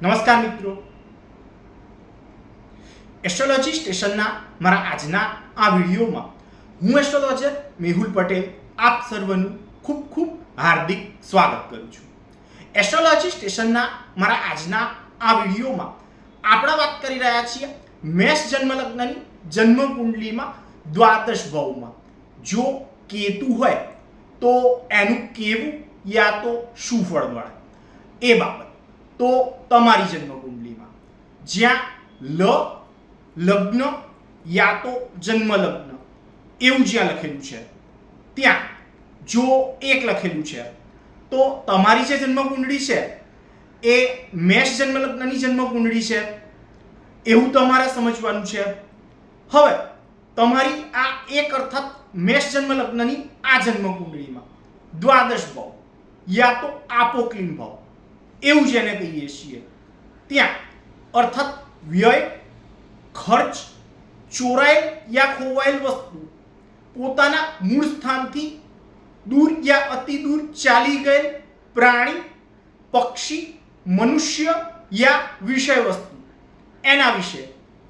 નમસ્કાર મિત્રો, એસ્ટ્રોલોજી સ્ટેશનના મારા આજના આ વિડીયોમાં હું એસ્ટ્રોલોજર મેહુલ પટેલ આપ સર્વનું ખૂબ ખૂબ હાર્દિક સ્વાગત કરું છું. એસ્ટ્રોલોજી સ્ટેશનના મારા આજના આ વિડીયોમાં આપણે વાત કરી રહ્યા છીએ મેષ જન્મ લગ્નની જન્મ કુંડલીમાં દ્વાદશ ભાવમાં જો કેતુ હોય તો એનું કેવું યા તો શું ફળ મળે એ બાબત. તો તમારી જન્મ કુંડલીમાં જ્યાં લગ્ન યા તો જન્મ લગ્ન એવું જ્યાં લખેલું છે ત્યાં જો એક લખેલું છે તો તમારી જે જન્મ કુંડળી છે એ મેષ જન્મ લગ્નની જન્મ કુંડળી છે એવું તમારે સમજવાનું છે. હવે તમારી આ એક અર્થાત મેષ જન્મ લગ્નની આ જન્મ કુંડળીમાં દ્વાદશ ભાવ યા તો આપોક્લિન ભાવ એવું જેને કહીએ છીએ ત્યાં અર્થાત વ્યય, ખર્ચ, ચોરાયેલ યા ખોવાયેલ વસ્તુ પોતાના મૂળ સ્થાનથી દૂર યા અતિ દૂર ચાલી ગયેલ પ્રાણી, પક્ષી, મનુષ્ય યા વિષય વસ્તુ એના વિશે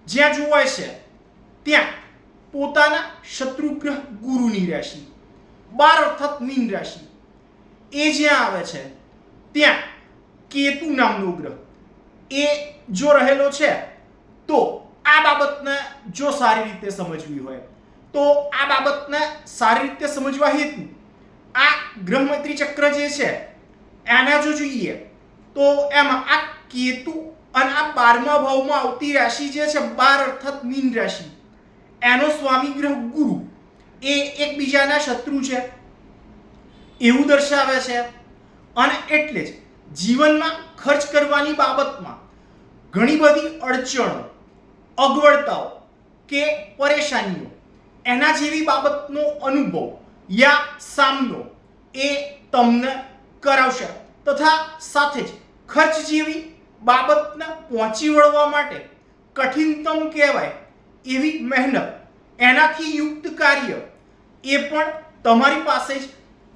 જ્યાં જોવાય છે ત્યાં પોતાના શત્રુગ્રહ ગુરુની રાશિ 12 અર્થાત મીન રાશિ એ જ્યાં આવે છે ત્યાં કેતુ નામનો ગ્રહ એ જો રહેલો છે તો આ બાબતને જો સારી રીતે સમજવી હોય તો આ બાબતને સારી રીતે સમજવા હેતુ આ ગ્રહમૈત્રી ચક્ર જે છે એના જો જોઈએ તો એમાં આ કેતુ અને આ 12મા ભાવમાં આવતી રાશિ જે છે 12 અર્થાત મીન રાશિ એનો સ્વામી ગ્રહ ગુરુ એ એકબીજાના શત્રુ છે એવું દર્શાવે છે. અને એટલે જ જીવનમાં ખર્ચ કરવાની બાબતમાં ઘણી બધી અડચણો, અગવડતાઓ કે પરેશાનીઓ એના જેવી બાબતનો અનુભવ યા સામનો એ તમને કરાવશે તથા સાથે જ ખર્ચ જેવી બાબતને પહોંચી વળવા માટે કઠિનતમ કહેવાય એવી મહેનત એનાથી યુક્ત કાર્ય એ પણ તમારી પાસે જ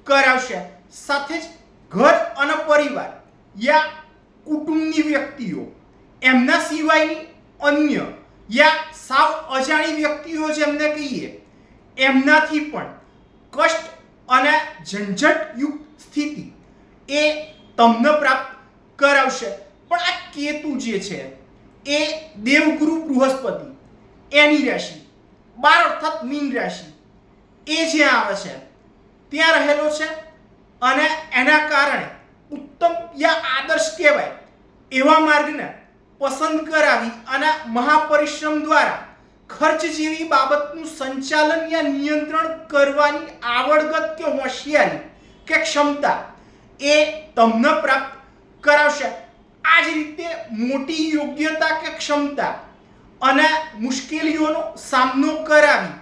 કરાવશે. સાથે જ ઘર અને પરિવાર યા કુટુંબની વ્યક્તિઓ એમના સિવાયની અન્ય યા સાવ અજાણી વ્યક્તિઓ જેમને કહીએ એમનાથી પણ કષ્ટ અને ઝંઝટયુક્ત સ્થિતિ એ તમને પ્રાપ્ત કરાવશે. પણ આ કેતુ જે છે એ દેવગુરુ બૃહસ્પતિ એની રાશિ 12 અર્થાત મીન રાશિ એ જ્યાં આવે છે ત્યાં રહેલો છે અને એના કારણે ઉત્તમ યા આદર્શ કહેવાય એવા માર્ગને પસંદ કરાવી અને મહાપરિશ્રમ દ્વારા ખર્ચ જેવી બાબતનું સંચાલન યા નિયંત્રણ કરવાની આવડત કે હોશિયારી કે ક્ષમતા એ તમને પ્રાપ્ત કરાવશે. આ જ રીતે મોટી યોગ્યતા કે ક્ષમતા અને મુશ્કેલીઓનો સામનો કરાવી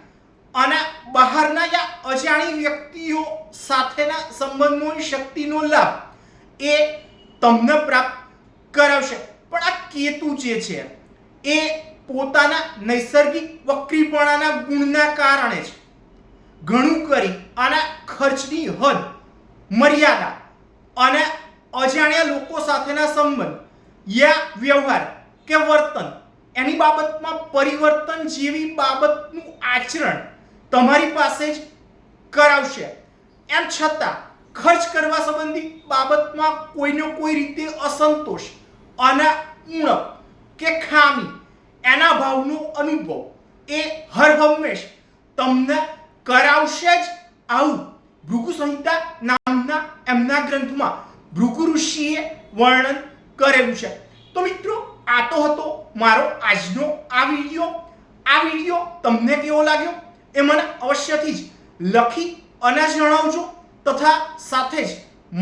અને બહારના યા અજાણી વ્યક્તિઓ સાથેના સંબંધોની શક્તિનો લાભ એ તમને પ્રાપ્ત કરાવશે. પણ આ કેતુ જે છે એ પોતાના નૈસર્ગિક વક્રીપણાના ગુણના કારણે જ ઘણું કરી અને ખર્ચની હદ, મર્યાદા અને અજાણ્યા લોકો સાથેના સંબંધ યા વ્યવહાર કે વર્તન એની બાબતમાં પરિવર્તન જેવી બાબતનું આચરણ તમારી પાસે જ કરાવશે. એમ છતાં ખર્ચ કરવા સંબંધી બાબતમાં કોઈનો કોઈ રીતે અસંતોષ અને ઉણપ કે ખામી એના ભાવનો અનુભવ એ હર હંમેશ તમને કરાવશે જ. આવું ભૃગુ સંહિતા નામના એમના ગ્રંથમાં ભૃગુ ઋષિએ વર્ણન કરેલું છે. તો મિત્રો, આ તો હતો મારો આજનો આ વિડીયો તમને કેવો લાગ્યો એ મને અવશ્યથી જ લખી અને જણાવજો તથા સાથે જ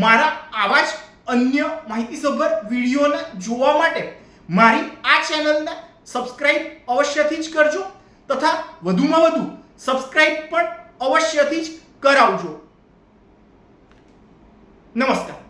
મારા આવા જ અન્ય માહિતીસભર વિડીયોને જોવા માટે મારી આ ચેનલને સબસ્ક્રાઇબ અવશ્યથી જ કરજો તથા વધુમાં વધુ સબસ્ક્રાઇબ પણ અવશ્યથી જ કરાવજો. નમસ્કાર.